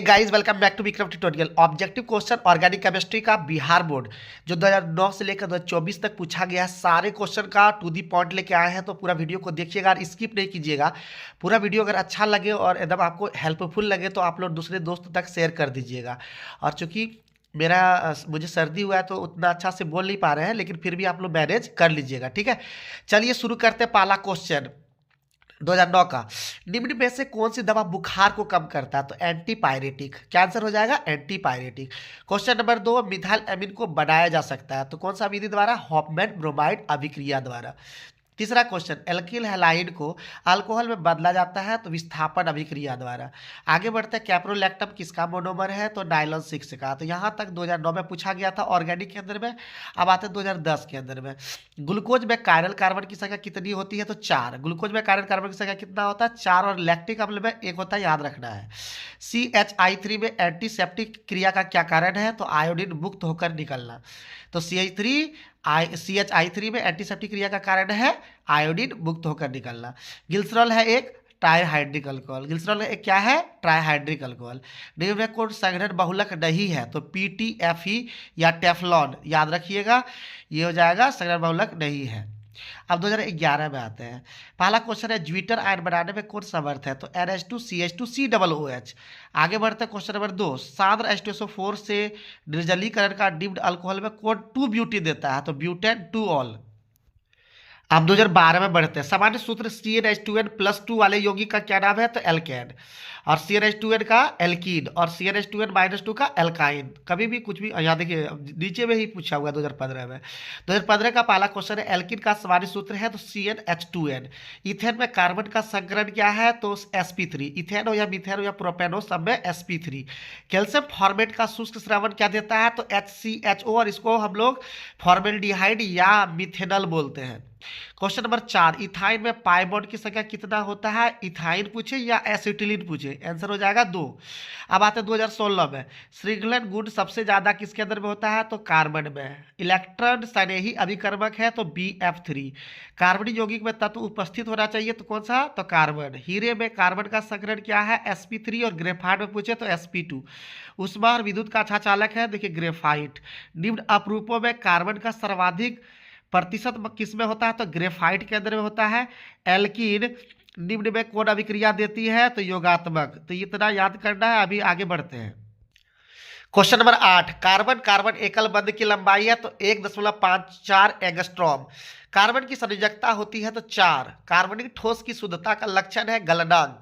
Guys welcome back to Vikram tutorial. Objective question organic chemistry का Bihar board जो 2009 से लेकर 2024 तक पूछा गया है, सारे क्वेश्चन का टू दी पॉइंट लेके आए हैं। तो पूरा वीडियो को देखिएगा और स्किप नहीं कीजिएगा। पूरा वीडियो अगर अच्छा लगे और एकदम आपको हेल्पफुल लगे तो आप लोग दूसरे दोस्तों तक शेयर कर दीजिएगा। और चूंकि मुझे सर्दी हुआ है तो उतना अच्छा से बोल नहीं पा रहे हैं, लेकिन फिर भी आप लोग मैनेज कर लीजिएगा, ठीक है। चलिए शुरू करते हैं। पहला क्वेश्चन 2009 का, निम्न में से कौन सी दवा बुखार को कम करता है? तो एंटीपायरेटिक। क्या आंसर हो जाएगा? Antipyretic. Question number 2, methyl amine को बनाया जा सकता है तो कौन सा विधि द्वारा? हॉफमैन ब्रोमाइड अभिक्रिया द्वारा। तीसरा क्वेश्चन, एल्किल हैलाइड को अल्कोहल में बदला जाता है तो विस्थापन अभिक्रिया द्वारा। आगे बढ़ते हैं, कैप्रोलैक्टम किसका मोनोमर है? तो नाइलॉन 6 का। तो यहाँ तक 2009 में पूछा गया था ऑर्गेनिक के अंदर में। अब आते हैं 2010 के अंदर में। ग्लूकोज में कायरल कार्बन की संख्या कितनी होती है? तो 4। ग्लूकोज में कायरल कार्बन की संख्या कितना होता है? 4। और लैक्टिक अम्ल में 1 होता है, याद रखना है। CH3 में एंटीसेप्टिक क्रिया का क्या कारण है? तो आयोडीन मुक्त होकर निकलना। तो CH3 में एंटीसेप्टिक क्रिया का कारण है आयोडीन मुक्त होकर निकलना। ग्लिसरॉल है एक ट्राइहाइड्रिक अल्कोहल। ग्लिसरॉल एक क्या है? Trihydric alcohol. निम्न में कौन संघनन बहुलक नहीं है? तो PTFE या टेफ्लॉन, याद रखिएगा, ये हो जाएगा संघनन बहुलक नहीं है। अब 2011 में आते हैं। पहला क्वेश्चन है, ज्विटर आयन बनाने में कौन समर्थ है? तो NH2CH2COOH। आगे बढ़ते हैं क्वेश्चन नंबर 2, सांद्र H2SO4 से निर्जलीकरण का निम्न अल्कोहल में कौन 2 ब्यूटी देता है? तो ब्यूटेन 2 ऑल। अब 2012 में बढ़ते हैं। सामान्य सूत्र CnH2n+2 वाले यौगिक का क्या नाम है? तो एल्केन। और CnH2n का एल्कीन और CnH2n-2 का एल्काइन। कभी भी कुछ भी यहाँ देखिए, नीचे में ही पूछा हुआ है 2015 में। 2015 का पहला क्वेश्चन है, एल्कीन का सामान्य सूत्र है तो CnH2n। इथेन में कार्बन का संकरण क्या है? तो sp3। इथेन हो या मीथेन हो या प्रोपेन हो, सब में sp3। कैल्शियम फॉर्मेट का शुष्क श्रवण क्या देता है? तो HCHO, और इसको हम लोग फॉर्मेल्डिहाइड या मिथेनल बोलते हैं। क्वेश्चन नंबर 4, इथाइन में पाई बॉन्ड की संख्या कितना होता है? इथाइन पूछे या एसिटिलीन पूछे, आंसर हो जाएगा 2। अब आते हैं 2016 में। श्रृंखलन गुण सबसे ज्यादा किसके अंदर में होता है? तो कार्बन में। इलेक्ट्रॉन स्नेही अभिकर्मक है तो BF3। कार्बनिक यौगिक में तत्व उपस्थित होना चाहिए तो कौन सा? तो कार्बन। हीरे में कार्बन का संकरण क्या है? sp3। और ग्रेफाइट में पूछे तो sp2। उष्मा और विद्युत का अच्छा चालक है, देखिए, ग्रेफाइट। निम्न अपरूपों में कार्बन का सर्वाधिक प्रतिशत किस में होता है? तो ग्रेफाइट के अंदर में होता है। एल्कीन निम्न में कौन अभिक्रिया देती है? तो योगात्मक। तो इतना याद करना है। अभी आगे बढ़ते हैं। क्वेश्चन नंबर 8, कार्बन कार्बन एकल बंध की लंबाई है तो 1.54 एंगस्ट्रॉम। कार्बन की संयोजकता होती है तो 4। कार्बनिक ठोस की शुद्धता का लक्षण है गलनांक।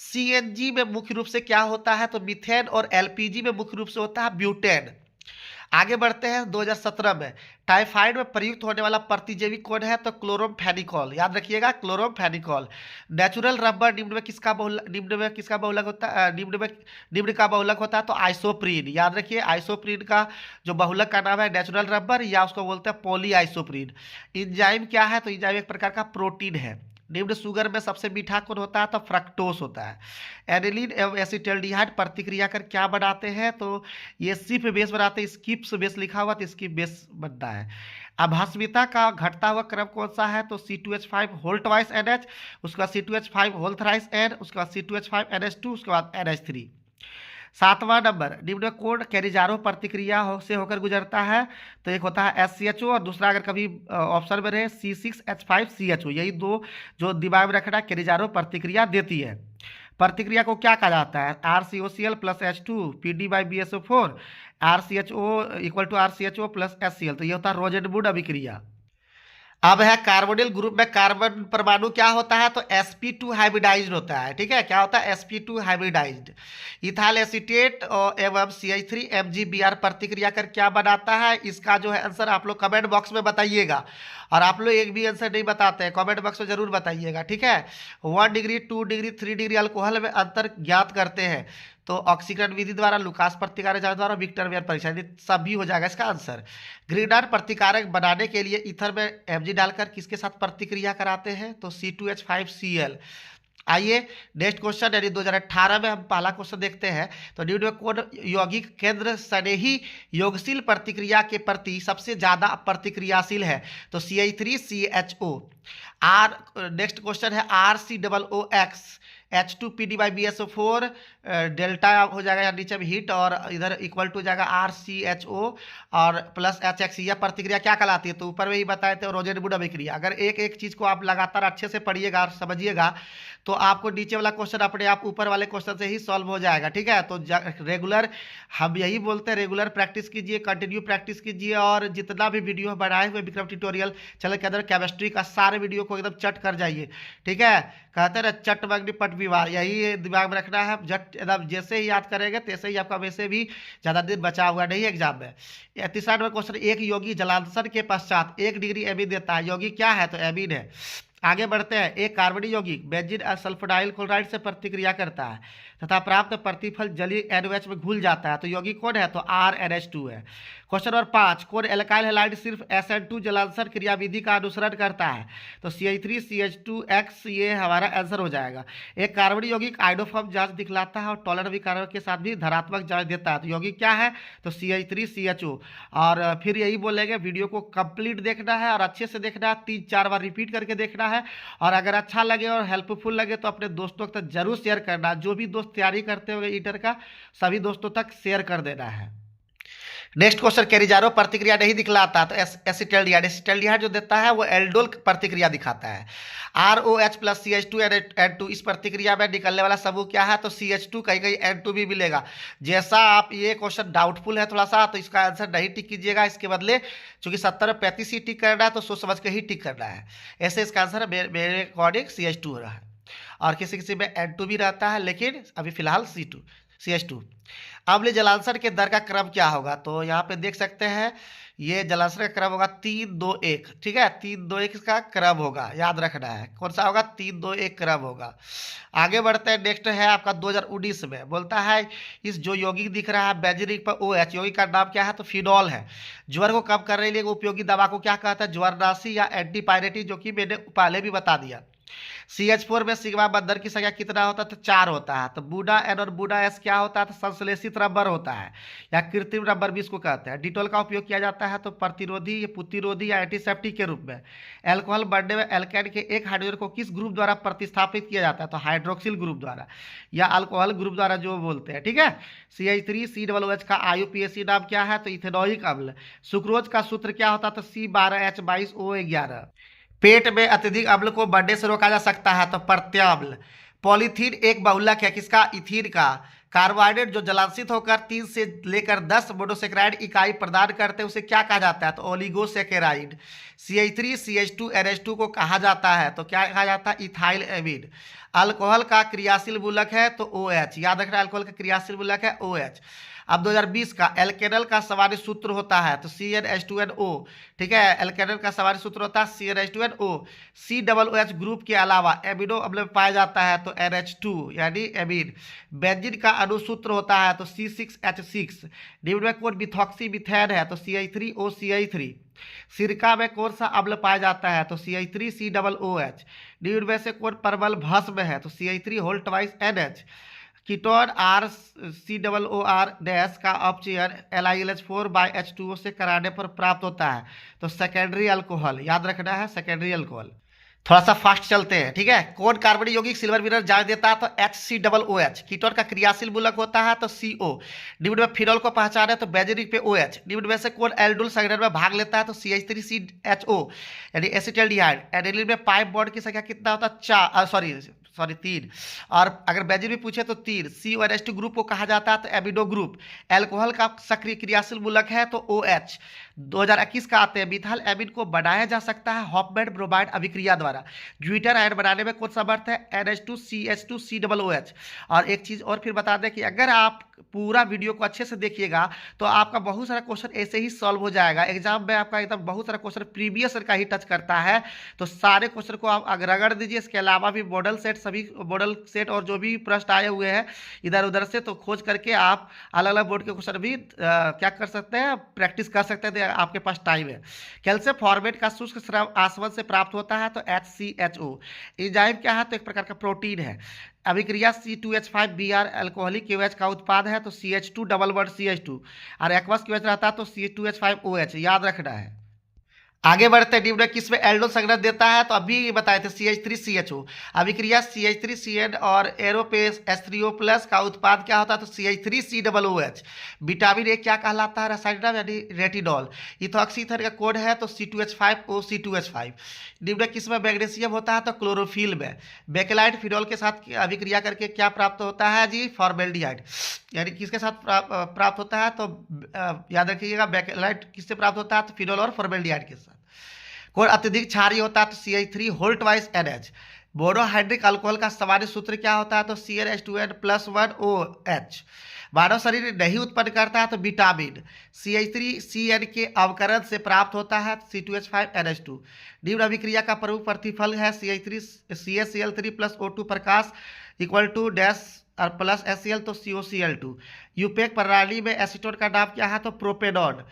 CNG में मुख्य रूप से क्या होता है? तो मीथेन। और LPG में मुख्य रूप से होता है ब्यूटेन। आगे बढ़ते हैं 2017 में। टाइफाइड में प्रयुक्त होने वाला प्रतिजैविक कौन है? तो क्लोरोमफेनिकॉल, याद रखिएगा, क्लोरोमफेनिकॉल। नेचुरल रबर निम्न में किसका बहुलक होता है? निम्न का बहुलक होता है तो आइसोप्रीन, याद रखिए। आइसोप्रीन का जो बहुलक का नाम है नेचुरल रबर, या उसको बोलते हैं पॉली आइसोप्रीन। इंजाइम क्या है? तो इंजाइम एक प्रकार का प्रोटीन है। निम्न शुगर में सबसे मीठा कौन होता है? तो फ्रक्टोस होता है। एनिलीन एवं एसिटल्डिहाइड प्रतिक्रिया कर क्या बनाते हैं? तो ये सिर्फ बेस बनाते हैं, स्किप्स बेस लिखा हुआ तो स्किप बेस बनता है। अब भस्मिता का घटता हुआ क्रम कौन सा है? तो C2H5 होल ट्वाइस NH, उसके बाद C2H5 होल थ्राइस N, उसके बाद C2H5 NH2, उसके बाद NH3। 7वां नंबर, निम्न में कौन कैरिजारो प्रतिक्रिया से होकर गुजरता है? तो एक होता है SCHO और दूसरा अगर कभी ऑप्शन में रहे C6H5CHO। यही दो जो दिमाग में रखना, कैरिजारो प्रतिक्रिया देती है। प्रतिक्रिया को क्या कहा जाता है? RCOCl plus H2 PD/BSO4 RCHO equal to RCHO plus HCl। तो ये होता है रोजेनवुड अभिक्रिया। अब है कार्बोनिल ग्रुप में कार्बन परमाणु क्या होता है? तो sp2 हाइब्रिडाइज्ड होता है, ठीक है। क्या होता है? sp2 hybridised. इथाइल एसीटेट एवं CH3MgBr प्रतिक्रिया कर क्या बनाता है? इसका जो है आंसर आप लोग कमेंट बॉक्स में बताइएगा। और आप लोग एक भी आंसर नहीं बताते हैं, कमेंट बॉक्स में जरूर बताइएगा, ठीक है। 1 डिग्री 2 डिग्री 3 डिग्री अल्कोहल में अंतर ज्ञात करते हैं तो ऑक्सीकरण विधि द्वारा, लुकास प्रतिकारक जांच द्वारा, विक्टर वेयर परीक्षण, सभी हो जाएगा इसका आंसर। ग्रीनर प्रतिकारक बनाने के लिए ईथर में Mg डालकर किसके साथ प्रतिक्रिया कराते हैं? तो C2H5Cl। आइए नेक्स्ट क्वेश्चन, यानी 2018 में हम पहला क्वेश्चन देखते हैं। तो निम्न में कौन यौगिक केंद्र स्नेही योगशील प्रतिक्रिया के प्रति सबसे ज्यादा प्रतिक्रियाशील है? तो CH3CHO। नेक्स्ट क्वेश्चन है RCOOX H2PD/BSO4 डेल्टा हो जाएगा या नीचे में हीट, और इधर इक्वल टू हो जाएगा RCHO और प्लस HX। यह प्रतिक्रिया क्या कहलाती है? तो ऊपर में ही बताए थे, रोजेनवुड अभिक्रिया। अगर एक एक चीज़ को आप लगातार अच्छे से पढ़िएगा और समझिएगा तो आपको नीचे वाला क्वेश्चन अपने आप ऊपर वाले क्वेश्चन से ही सॉल्व हो जाएगा। ठीक है, तो रेगुलर, हम यही बोलते हैं, रेगुलर प्रैक्टिस कीजिए, कंटिन्यू प्रैक्टिस कीजिए, और जितना भी वीडियो बनाए हुए विक्रम ट्यूटोरियल चैनल के अंदर केमिस्ट्री का सारे वीडियो को एकदम चट कर जाइए। ठीक है, कहते हैं ना, चट मग्नि पट विवाह, यही दिमाग में रखना है। जट एकदम जैसे ही याद करेंगे तैसे ही आपका वैसे भी ज़्यादा दिन बचा हुआ नहीं है एग्जाम में। तीसरा नंबर क्वेश्चन, एक योगी जलांतरण के पश्चात 1 डिग्री एमिन देता है। योगी क्या है? तो एमिन है। आगे बढ़ते हैं। एक कार्बनिक यौगिक बेंजीन सल्फोनाइल क्लोराइड से प्रतिक्रिया करता है तथा प्राप्त प्रतिफल जलीय NOH में घुल जाता है, तो यौगिक कौन है? तो RNH2 है। क्वेश्चन नंबर 5, कौन एल्काइल हैलाइड सिर्फ SN2 जलांतरण क्रियाविधि का अनुसरण करता है? तो CH3CH2X, ये हमारा आंसर हो जाएगा। एक कार्बनिक यौगिक आइडोफॉर्म जांच दिखलाता है और टॉलर विकारों के साथ भी धनात्मक जांच देता है, तो यौगिक क्या है? तो CH3CHO। और फिर यही बोलेंगे, वीडियो को कंप्लीट देखना है और अच्छे से देखना है, 3-4 बार रिपीट करके देखना है, और अगर अच्छा लगे और हेल्पफुल लगे तो अपने दोस्तों तक जरूर शेयर करना। जो भी दोस्त तैयारी करते होंगे इंटर का, सभी दोस्तों तक शेयर कर देना है। नेक्स्ट क्वेश्चन, कैरिजारो प्रतिक्रिया नहीं दिखलाता, तो एसिटाल्डिहाइड। एसिटाल्डिहाइड जो देता है वो एल्डोल प्रतिक्रिया दिखाता है। ROH प्लस CH2 N2, इस प्रतिक्रिया में निकलने वाला समूह क्या है? तो CH2, कहीं कहीं N2 भी मिलेगा। जैसा आप, ये क्वेश्चन डाउटफुल है थोड़ा सा, तो इसका आंसर नहीं टिक कीजिएगा, इसके बदले चूंकि 70 में 35 ही टिक करना है तो सोच समझ के ही टिक करना है। ऐसे इसका आंसर मेरे अकॉर्डिंग CH2 हो रहा है, और किसी किसी में N2 भी रहता है, लेकिन अभी फिलहाल CH2। अम्ल जलांसर के दर का क्रम क्या होगा? तो यहाँ पे देख सकते हैं, ये जलांसर का क्रम होगा 3-2-1। ठीक है, 3-2-1 का क्रम होगा, याद रखना है। कौन सा होगा? 3-2-1 क्रम होगा। आगे बढ़ते हैं। नेक्स्ट है आपका 2019 में, बोलता है इस जो यौगिक दिख रहा है बेंजीन पर OH, यौगिक का नाम क्या है? तो फिनॉल है। ज्वर को कम करने के लिए उपयोगी दवा को क्या कहता है? ज्वरनाशी या एंटीपायरेटिक, जो कि मैंने पहले भी बता दिया। CH4 में सिग्मा बंधन की संख्या कितना होता है? तो 4 होता है। तो बूडा N और बूडा S क्या होता है? तो संश्लेषित रबर होता है, या कृत्रिम रबर भी इसको कहते हैं। डिटॉल का उपयोग किया जाता है तो प्रतिरोधी, प्रतिरोधी या एंटीसेप्टिक के रूप में। एल्कोहल बनने में एल्केन के एक हाइड्रोजन को किस ग्रुप द्वारा प्रतिस्थापित किया जाता है? तो हाइड्रोक्सिल ग्रुप द्वारा, या अल्कोहल ग्रुप द्वारा जो बोलते हैं। ठीक है, CH3COOH का IUPAC नाम क्या है? तो इथेनोइक अम्ल। सुक्रोज का सूत्र क्या होता है? तो C12H22O11। पेट में अत्यधिक अम्ल को बढ़ने से रोका जा सकता है, तो प्रत्याम्ल। पॉलीथीन एक बहुलक है, किसका? इथीन का। कार्बोहाइड्रेट जो जलांशित होकर 3 से लेकर 10 मोनोसेकेराइड इकाई प्रदान करते हैं उसे क्या कहा जाता है? तो ओलिगोसेकेराइड। CH3CH2NH2 को कहा जाता है, तो क्या कहा जाता है? Ethyl amine. अल्कोहल का क्रियाशील मूलक है तो OH, याद रखना, अल्कोहल का क्रियाशील मूलक है OH। अब 2020 का एल्केनल का सामान्य सूत्र होता है तो CnH2nO। ठीक है, एल्केनल का सामान्य सूत्र होता है CnH2nO। COOH ग्रुप के अलावा एमिनो अम्ल में पाया जाता है तो NH2 यानी एमीन। बेंजीन का अनुसूत्र होता है तो C6H6। निम्न में कौन मिथॉक्सी मिथेन है? तो CH3OCH3। सिरका में कौन सा अम्ल पाया जाता है? तो CH3COOH। निम्न में से कौन परमल भस्म है? तो CH3 NH। Ketone RCOOR dash का अपचयन LiLH4/H2O से कराने पर प्राप्त होता है तो सेकेंडरी अल्कोहल, याद रखना है, सेकेंडरी अल्कोहल। थोड़ा सा फास्ट चलते हैं। ठीक है, कौन कार्बनिक यौगिक सिल्वर विनर जांच देता है? तो HCOOH। कीटोन का क्रियाशील मूलक होता है तो CO। निम्न में फिनॉल को पहचाने तो बेंजीन पे OH। निम्न में से कौन एल्डोल संघनन में भाग लेता है? तो CH3CHO यानी एसिटाल्डिहाइड। एनिलीन में पाइप बॉन्ड की संख्या कितना होता है? 3। और अगर बेंजीन भी पूछे तो 3। CONH2 ग्रुप को कहा जाता है तो एमिनो ग्रुप। एल्कोहल का सक्रिय क्रियाशील मूलक है तो OH। 2021 का आते हैं, मिथाइल एमीन को बनाया जा सकता है हॉफमैन ब्रोमाइड अभिक्रिया द्वारा। ज्यूटर आयन बनाने में कौन सा समर्थ है? NH2CH2COOH। और एक चीज और फिर बता दें कि अगर आप पूरा वीडियो को अच्छे से देखिएगा तो आपका बहुत सारा क्वेश्चन ऐसे ही सॉल्व हो जाएगा। एग्जाम में आपका एकदम बहुत सारा क्वेश्चन प्रीवियस का ही टच करता है, तो सारे क्वेश्चन को आप रगड़ दीजिए। इसके अलावा भी मॉडल सेट, सभी मॉडल सेट और जो भी प्रश्न आए हुए हैं इधर उधर से, तो खोज करके आप अलग अलग बोर्ड के क्वेश्चन भी क्या कर सकते हैं? प्रैक्टिस कर सकते हैं, आपके पास टाइम है। कैल्शियम फॉर्मेट का शुष्क स्राव आसवन से प्राप्त होता है तो HCHO। एंजाइम क्या है? तो एक प्रकार का प्रोटीन है। अभिक्रिया C2H5Br अल्कोहलिक KOH का उत्पाद है तो CH2 CH2। और एक्वस KOH रहता है तो C2H5OH, याद रखना है। आगे बढ़ते हैं। डिविडेंड किस में एल्डो संघनन देता है, तो अभी बताए थे CH3CHO। अभिक्रिया CH3CN और एरोपेस H3O प्लस का उत्पाद क्या होता है, तो CH3COOH। विटामिन ए क्या कहलाता है, रासायनिक नाम यानी रेटिनॉल। इथॉक्सीथर का कोड है तो C2H5OC2H5। डिविडेंड किस में मैग्नीशियम होता है, तो क्लोरोफिल में। बेकेलाइट फिनॉल के साथ अभिक्रिया करके क्या प्राप्त होता है जी, फॉर्मेल्डिहाइड। यानी किसके साथ प्राप्त होता है, तो याद रखिएगा बेकेलाइट किससे प्राप्त होता है, तो फिनॉल और फॉर्मेल्डिहाइड के साथ। कोण अत्यधिक क्षारीय होता है तो CH3 होल्ट वाइज NH। बोरोहाइड्रिक अल्कोहल का सामान्य सूत्र क्या होता है, तो CnH2n+1OH। मानव शरीर नहीं उत्पन्न करता है तो विटामिन CH3CN के अवकरण से प्राप्त होता है C2H5NH2। निम्न अभिक्रिया का प्रमुख प्रतिफल है CH3CaCl3+O2 प्रकाश इक्वल टू डैश और प्लस HCl तो COCl2। यूपेक प्रणाली में एसीटोन का नाम क्या है, तो प्रोपेनॉन।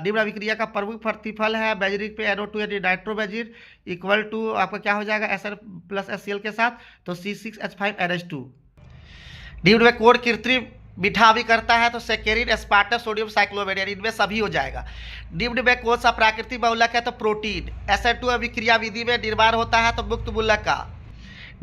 निम्न अभिक्रिया का प्रमुख प्रतिफल है बेंजीन पे NO2 यानी नाइट्रोबेंजीन इक्वल टू आपका क्या हो जाएगा SN+HCl के साथ तो C6H5NH2। निम्न में कौन कृत्रिम मीठा भी करता है, तो सेकेरिन, एस्पार्टस, सोडियम साइक्लोमेट, यानी इनमें सभी हो जाएगा। निम्न में कौन सा प्राकृतिक बहुलक है, तो प्रोटीन। SN2 अभिक्रिया विधि में निर्माण होता है तो मुक्त मूलक का।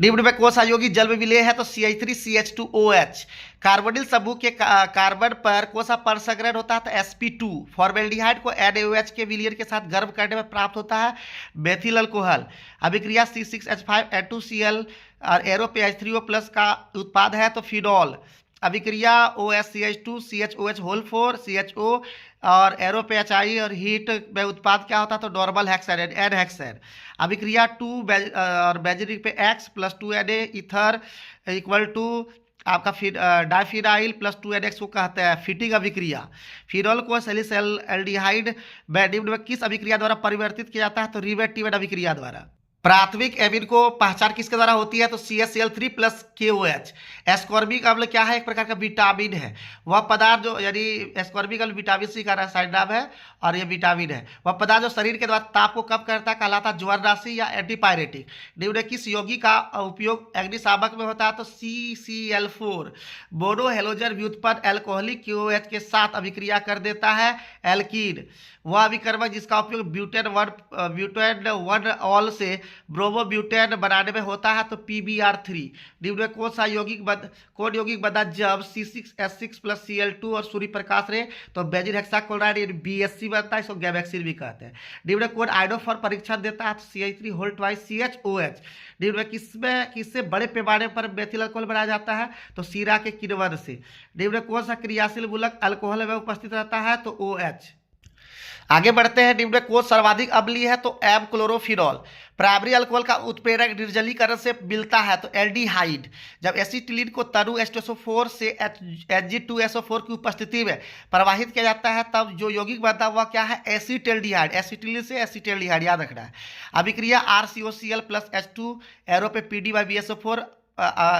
निम्न में कौन सा यौगिक जल में विलय है, तो CH3CH2OH। कार्बोनिल समूह के कार्बन पर कौन सा परसंग्रहण होता है, तो sp2। फॉर्मेल्डिहाइड को NaOH के विलयन के साथ गर्म करने में प्राप्त होता है मेथिल अल्कोहल। अभिक्रिया C6H5N2Cl और एरोपेH3O प्लस का उत्पाद है तो फिनॉल। अभिक्रिया OSCH2CHOH होल 4 CHO और एरोपेHI और हीट में उत्पाद क्या होता है, तो नॉर्मल हेक्सेन N हेक्सेन। अभिक्रिया 2 और बेंजीन पे X+2Na ईथर इक्वल टू आपका डाइफिनाइल +2NX को कहते हैं फिटिंग अभिक्रिया। फिनॉल को सैलिसिलएल्डिहाइड निम्न में किस अभिक्रिया द्वारा परिवर्तित किया जाता है, तो रिवेटिवेट अभिक्रिया द्वारा। प्राथमिक एमिन को पहचान किसके द्वारा होती है, तो CaCl3+KOH। एस्कॉर्बिक अम्ल क्या है, एक प्रकार का विटामिन है। वह पदार्थ जो यानी एस्कॉर्बिक अम्ल विटामिन सी का रासायनिक नाम है और यह विटामिन है। वह पदार्थ जो शरीर के द्वारा ताप को कम करता है कहलाता है ज्वरनाशी या एंटीपायरेटिक। निम्न किस यौगिक का उपयोग अग्निशामक में होता है, तो CCl4। मोनो हेलोजन व्युत्पन्न एल्कोहलिक KOH के साथ अभिक्रिया कर देता है एल्कीन। वह अभिकर्मक जिसका उपयोग ब्यूटेन 1 ऑल से ब्रोमोब्यूटेन बनाने में होता है तो PBr3। निम्न में कौन सा यौगिक बना जब C6H6+Cl2 और सूर्य प्रकाश रहे तो बेंजीन हेक्साक्लोराइड BSC बनता है, इसको गैमेक्सिन भी कहते हैं। निम्न में कौन आइडोफॉर परीक्षण देता है, तो CH3 होल्ट वाइज CHOH। निम्न में किससे बड़े पैमाने पर मेथिल अल्कोहल बनाया जाता है, तो सीरा के किण्वन से। निम्न में कौन सा क्रियाशील मूलक अल्कोहल में उपस्थित रहता है, तो OH। आगे बढ़ते हैं। निम्न में कौन सर्वाधिक अम्लीय है, तो एम क्लोरोफिनॉल। प्राइमरी अल्कोहल का उत्प्रेरक निर्जलीकरण से मिलता है तो एल्डिहाइड। जब एसिटिलीन को तनु H2SO4 से Hg2SO4 की उपस्थिति में प्रवाहित किया जाता है तब जो यौगिक बनता है वह क्या है, एसिटेल्डिहाइड। एसिटिलीन से एसिटेल्डिहाइड याद रखना है। अभिक्रिया RCOCl+H2 एरो पे PdBSO4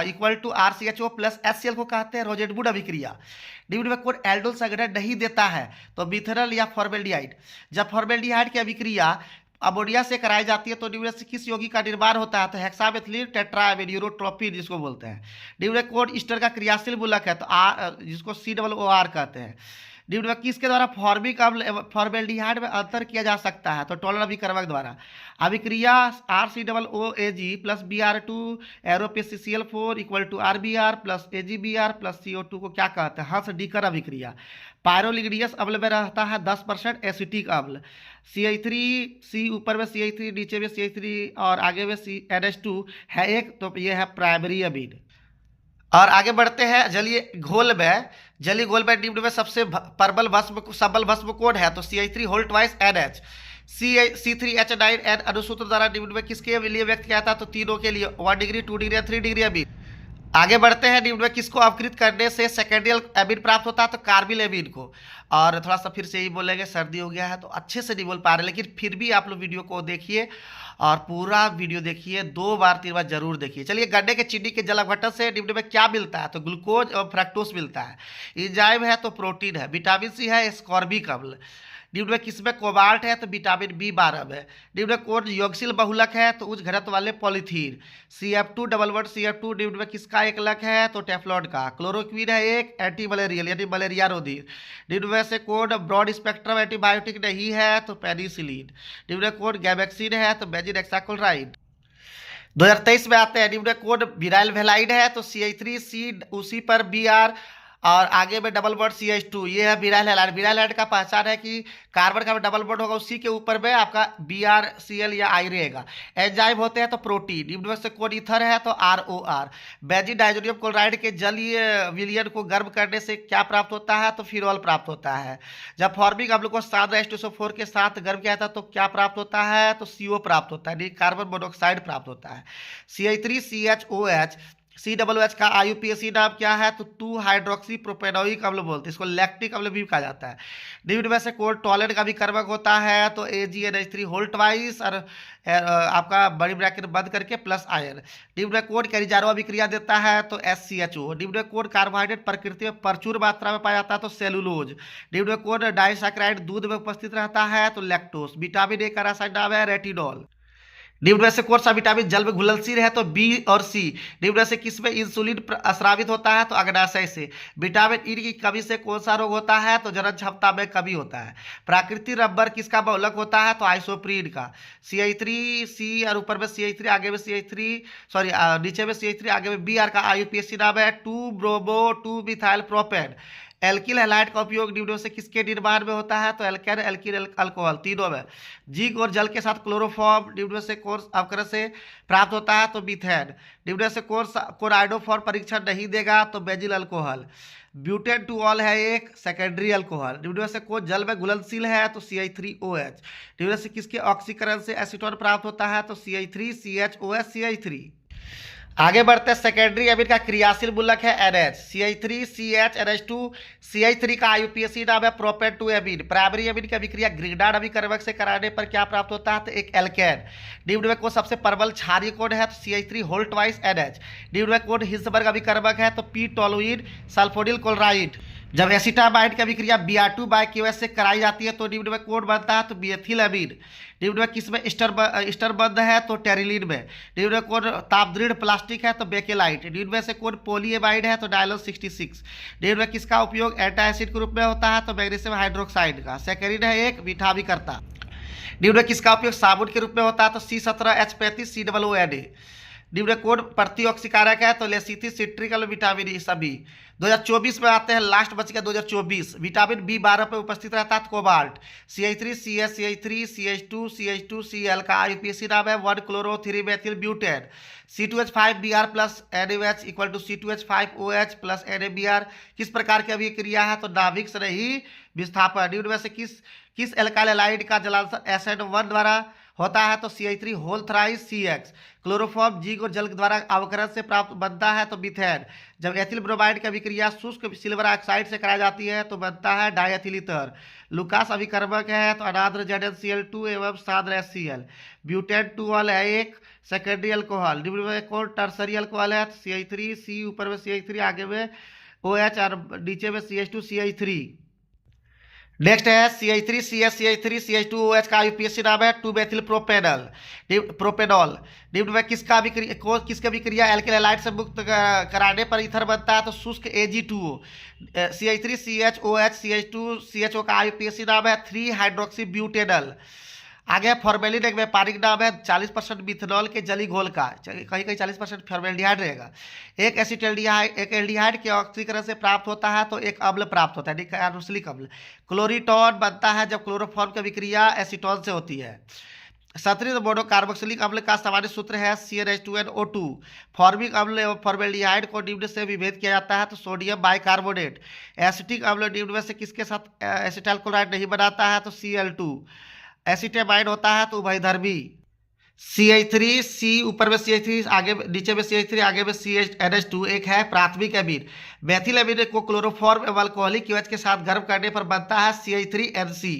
इक्वल टू RCHO+HCl को कहते हैं रोजेनवुड अभिक्रिया। निम्न में कौन एल्डोल संघनन नहीं देता है, तो मिथेनॉल या फॉर्मेल्डिहाइड। जब फॉर्मेल्डिहाइड की अभिक्रिया अमोनिया से कराई जाती है तो निम्न से किस यौगिक का निर्माण होता है, तो हेक्सामेथिलीन टेट्राएमिन यूरोट्रोपिन जिसको बोलते हैं। निम्न में कौन ईस्टर का क्रियाशील मूलक है, तो जिसको COOR कहते हैं। निम्न में किसके द्वारा फॉर्मिक अम्ल फॉर्मेल्डिहाइड में अंतर किया जा सकता है, तो टॉलर अभिकर्मक द्वारा। अभिक्रिया RCOOAg+Br2 एरोपेCCl4 इक्वल टू RBr+AgBr+CO2 को क्या कहते हैं, हंस डीकर अभिक्रिया। पायरोलिग्नियस अम्ल में रहता है 10% एसिटिक अम्ल। CH3 ऊपर में CH3 नीचे में CH3 और आगे में NH2 है एक, तो ये है प्राइमरी अमीन। और आगे बढ़ते हैं जलीय घोल में। जलीय घोल में निम्न में सबसे प्रबल सबल भस्म कौन है, तो CH3 होल्ट वाइज NH। C3H9N अनुसूत्र द्वारा निम्न में किसके लिए व्यक्त किया था, तो तीनों के लिए 1 डिग्री 2 डिग्री 3 डिग्री अमीन। आगे बढ़ते हैं। निम्न में किसको अपकृत करने से सेकेंडियल एमीन प्राप्त होता है, तो कार्बिल एमीन को। और थोड़ा सा फिर से ही बोलेंगे, सर्दी हो गया है तो अच्छे से नहीं बोल पा रहे, लेकिन फिर भी आप लोग वीडियो को देखिए और पूरा वीडियो देखिए, 2 बार 3 बार जरूर देखिए। चलिए, गन्ने के चीनी के जल अपघटन से निम्न में क्या मिलता है, तो ग्लूकोज और फ्रक्टोज मिलता है। एंजाइम है तो प्रोटीन है। विटामिन सी है एस्कॉर्बिक अम्ल। डिब्ड में किसमें कोबाल्ट है तो विटामिन B12 में। डिब्ड में कौन यौगिक बहुलक है तो उच्च घनत्व वाले polythene. CF2 double bond CF2 डिब्ड में किसका एक लक है तो टेफ्लॉन का। क्लोरोक्वीन है एक एंटी मलेरियल यानी मलेरिया रोधी। डिब्ड में से कौन ब्रॉड स्पेक्ट्रम एंटीबायोटिक नहीं है तो पेनिसिलिन। डिब्ड में कौन गैबेक्सिन है तो बेंजीन 2023 में आते हैं। डिब्ड कोड विराइल वेलाइड है तो CH3C उसी पर Br और आगे में डबल बॉन्ड CH2 ये है विराइल हैलाइड। विराइल हैलाइड का पहचान है कि कार्बन का डबल बॉन्ड होगा उसी के ऊपर में आपका BrCl या I रहेगा। एंजाइम होते हैं तो प्रोटीन। डिब्ड में से कोड ईथर है तो ROR। बेंजीन डाइजोनियम क्लोराइड के जलीय विलयन को गर्म करने से क्या प्राप्त होता है तो फिनॉल प्राप्त होता है। जब फॉर्मिक अम्ल को सादा H2SO4 के साथ गर्म किया जाता है तो क्या प्राप्त होता है तो CO प्राप्त होता है, कार्बन मोनोऑक्साइड प्राप्त होता है। CH3CHOH COOH का IUPAC नाम क्या है तो 2 हाइड्रोक्सी प्रोपेनोइक अम्ल बोलते हैं, इसको लैक्टिक अम्ल भी कहा जाता है। डिब्ड में से कोड टॉलेट का भी कर्मक होता है तो AgNH3 होल ट्वाइस और आपका बड़ी ब्रैकेट बंद करके प्लस आयन। डिब्ड में कोड कैरिजारो अभिक्रिया देता है तो SCHO। डिब्ड में कोड कार्बोहाइड्रेट प्रकृति में प्रचुर मात्रा में पाया जाता है तो सेलुलोज। डिब्ड में कोड डाइसैकेराइड दूध में उपस्थित रहता है तो लैक्टोज। विटामिन A का रासायनिक नाम है रेटिनॉल। डिब्ड में से कौन सा विटामिन जल में घुलनशील है तो B और C। डिब्ड में से किसमें इंसुलिन स्रावित होता है तो अग्नाशय से। विटामिन E की कमी से कौन सा रोग होता है तो जनन क्षमता में कमी होता है। प्राकृतिक रबर किसका बहुलक होता है तो आइसोप्रीन का। CH3C और ऊपर में CH3 आगे में CH3 सॉरी नीचे में CH3 आगे में Br का IUPAC नाम है 2 bromo 2 methyl propane. Alkyl halide का उपयोग डिब्ड से किसके निर्माण में होता है तो एल्केन एल्किल अल्कोहल तीनों में। जिंक और जल के साथ क्लोरोफॉर्म डिब्ड से कौन अवकरण से प्राप्त होता है तो मीथेन। डिब्ड से कौन आयोडोफॉर्म परीक्षण नहीं देगा तो बेंजील अल्कोहल। ब्यूटेन टू ऑल है एक सेकेंडरी अल्कोहल। डिब्ड से कौन जल में घुलनशील है तो CH3OH। डिब्ड से किसके ऑक्सीकरण से एसीटोन प्राप्त होता है तो CH3CHOH CH3। आगे बढ़ते हैं सेकेंडरी अमीन का क्रियाशील मूलक है NH। CH3CHNH2 CH3 का IUPAC नाम है प्रोपेन 2 अमीन। प्राइमरी अमीन की अभिक्रिया ग्रिगनार्ड अभिकर्मक से कराने पर क्या प्राप्त होता है तो एक एल्केन। डिब्ड में कौन सबसे प्रबल क्षारीय कोण है तो CH3 होल ट्वाइस NH। डिब्ड में कौन हिल्सबर्ग अभिकर्मक है तो P टोलुइन सल्फोनिल क्लोराइड। जब एसिटामाइड की अभिक्रिया Br2 बाय KOH से कराई जाती है तो डिब्ड में कौन बनता है तो मेथिल अमीन। डिब्ड में किस में स्टर बंद है तो टेरिलीन में। डिब्ड में कौन तापदृढ़ प्लास्टिक है तो बेकेलाइट। डिब्ड में से कौन पोलीएमाइड है तो डायलोन 66। डिब्ड में किसका उपयोग एंटासिड के रूप में होता है तो मैग्नीशियम हाइड्रोक्साइड का। सेकेंड है एक मीठा अभिकर्ता। डिब्ड में किसका उपयोग साबुन के रूप में होता है तो C17H35 COONA। डिब्ड में कौन प्रतिऑक्सीकारक है तो लेसिथिस सिट्रिकल विटामिन ई सभी। 2024 में आते हैं लास्ट बच गया 2024। विटामिन B12 पे उपस्थित रहता है cobalt. CH3CS CH3 CH2 CH2Cl का IUPAC नाम है 1 chloro 3 methyl butane. C2H5 Br plus NaOH equal to C2H5OH plus NaBr किस प्रकार की अभिक्रिया है तो नाभिक से नहीं विस्थापन। डिब्ड में से किस एल्काइल हैलाइड का जलांश SN1 द्वारा होता है तो CH3 whole thrice CX। Chloroform zinc और जल द्वारा अवकरण से प्राप्त बनता है तो मीथेन। जब एथिल ब्रोमाइड की अभिक्रिया शुष्क सिल्वर ऑक्साइड से कराई जाती है तो बनता है डायएथिल ईथर। लुकास अभिकर्मक है तो अनाद्र ZnCl2 एवं साद्र HCl। ब्यूटेन 2 है एक सेकेंडरी अल्कोहल। डिब्ड में कौन टर्सरी अल्कोहल है तो CH3C ऊपर में CH3 आगे में OH और नीचे में CH2 CH3। नेक्स्ट है CH3CS CH3 CH2OH का IUPAC नाम है 2 मेथिल प्रोपेनॉल। डिब्ड में किसकी अभिक्रिया एल्किल हैलाइड से मुक्त कराने पर ईथर बनता है तो शुष्क Ag2O। CH3CHOH CH2CHO का IUPAC नाम है 3 हाइड्रोक्सी ब्यूटेनल। आगे फॉर्मेलिन एक व्यापारिक नाम है 40% मिथेनॉल के जली घोल का। कहीं कहीं 40% फॉर्मेल्डिहाइड रहेगा। एक एल्डिहाइड के ऑक्सीकरण से प्राप्त होता है तो एक अम्ल प्राप्त होता है कार्बोक्सिलिक अम्ल। क्लोरीटॉन बनता है जब क्लोरोफॉर्म की अभिक्रिया एसीटोन से होती है। संतृप्त मोनो कार्बोक्सिलिक अम्ल का सामान्य सूत्र है CnH2nO2। फॉर्मिक अम्ल एवं फॉर्मेल्डिहाइड को डिब्ड से विभेद किया जाता है तो सोडियम बाइकार्बोनेट। एसिटिक अम्ल डिब्ड में से किसके साथ एसिटाइल क्लोराइड नहीं बनाता है तो Cl2। एसिटेमाइड होता है तो उभयधर्मी। CH3C ऊपर में CH3 आगे नीचे में CH3 आगे में NH2 एक है प्राथमिक अमीन। मेथिल अमीन को क्लोरोफॉर्म एवं अल्कोहलिक KOH के साथ गर्म करने पर बनता है CH3NC।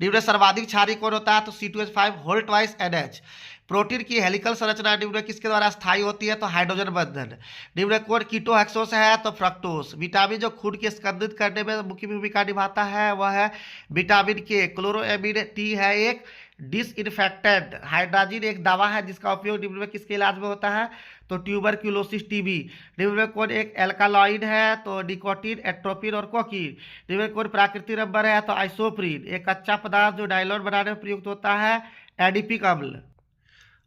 डिब्ड सर्वाधिक क्षारीय कौन होता है तो C2H5 whole twice NH। Protein की हेलिकल संरचना डिब्रे किसके द्वारा स्थायी होती है, तो हाइड्रोजन बंधन। डिब्रे कोड कीटोहेक्सोस है, तो फ्रक्टोस। विटामिन जो खून की स्कंदित करने में मुख्य भूमिका निभाता है वह है विटामिन के। क्लोरोएमिन टी है एक डिसइंफेक्टेंट। हाइड्राजिन एक दवा है जिसका उपयोग डिब्रे में किसके इलाज में होता है, तो ट्यूबरक्यूलोसिस टीबी। डिब्रे कोड एक एल्कालॉइड है, तो निकोटीन, एट्रोपिन और कोकीन। डिब्रे कोड प्राकृतिक रबर है, तो आइसोप्रीन। एक कच्चा पदार्थ जो नायलॉन बनाने में प्रयुक्त होता है, एडिपिक अम्ल।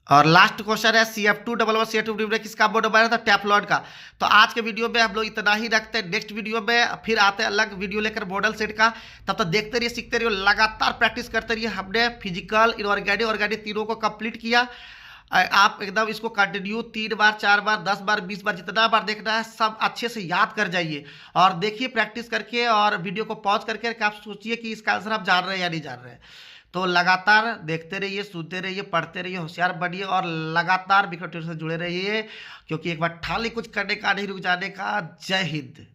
और लास्ट क्वेश्चन है CF2 डिब्रे किसका मोनोमर है, तो टेफ्लॉन का। तो आज के वीडियो में हम लोग इतना ही रखते हैं, नेक्स्ट वीडियो में फिर आते हैं अलग वीडियो लेकर मॉडल सेट का। तब तक देखते रहिए, सीखते रहिए, लगातार प्रैक्टिस करते रहिए। हमने फिजिकल, इनऑर्गेनिक, ऑर्गेनिक तीनों को कंप्लीट किया। आप एकदम इसको कंटिन्यू 3 बार, 4 बार, 10 बार, 20 बार, जितना बार देखना है सब अच्छे से याद कर जाइए और देखिए प्रैक्टिस करके, और वीडियो को पॉज करके आप सोचिए कि इसका आंसर आप जान रहे हैं या नहीं जान रहे हैं। तो लगातार देखते रहिए, सुनते रहिए, पढ़ते रहिए, होशियार बनिए और लगातार बिग ट्यूटर से जुड़े रहिए, क्योंकि एक बार ठाली कुछ करने का नहीं, रुक जाने का। जय हिंद।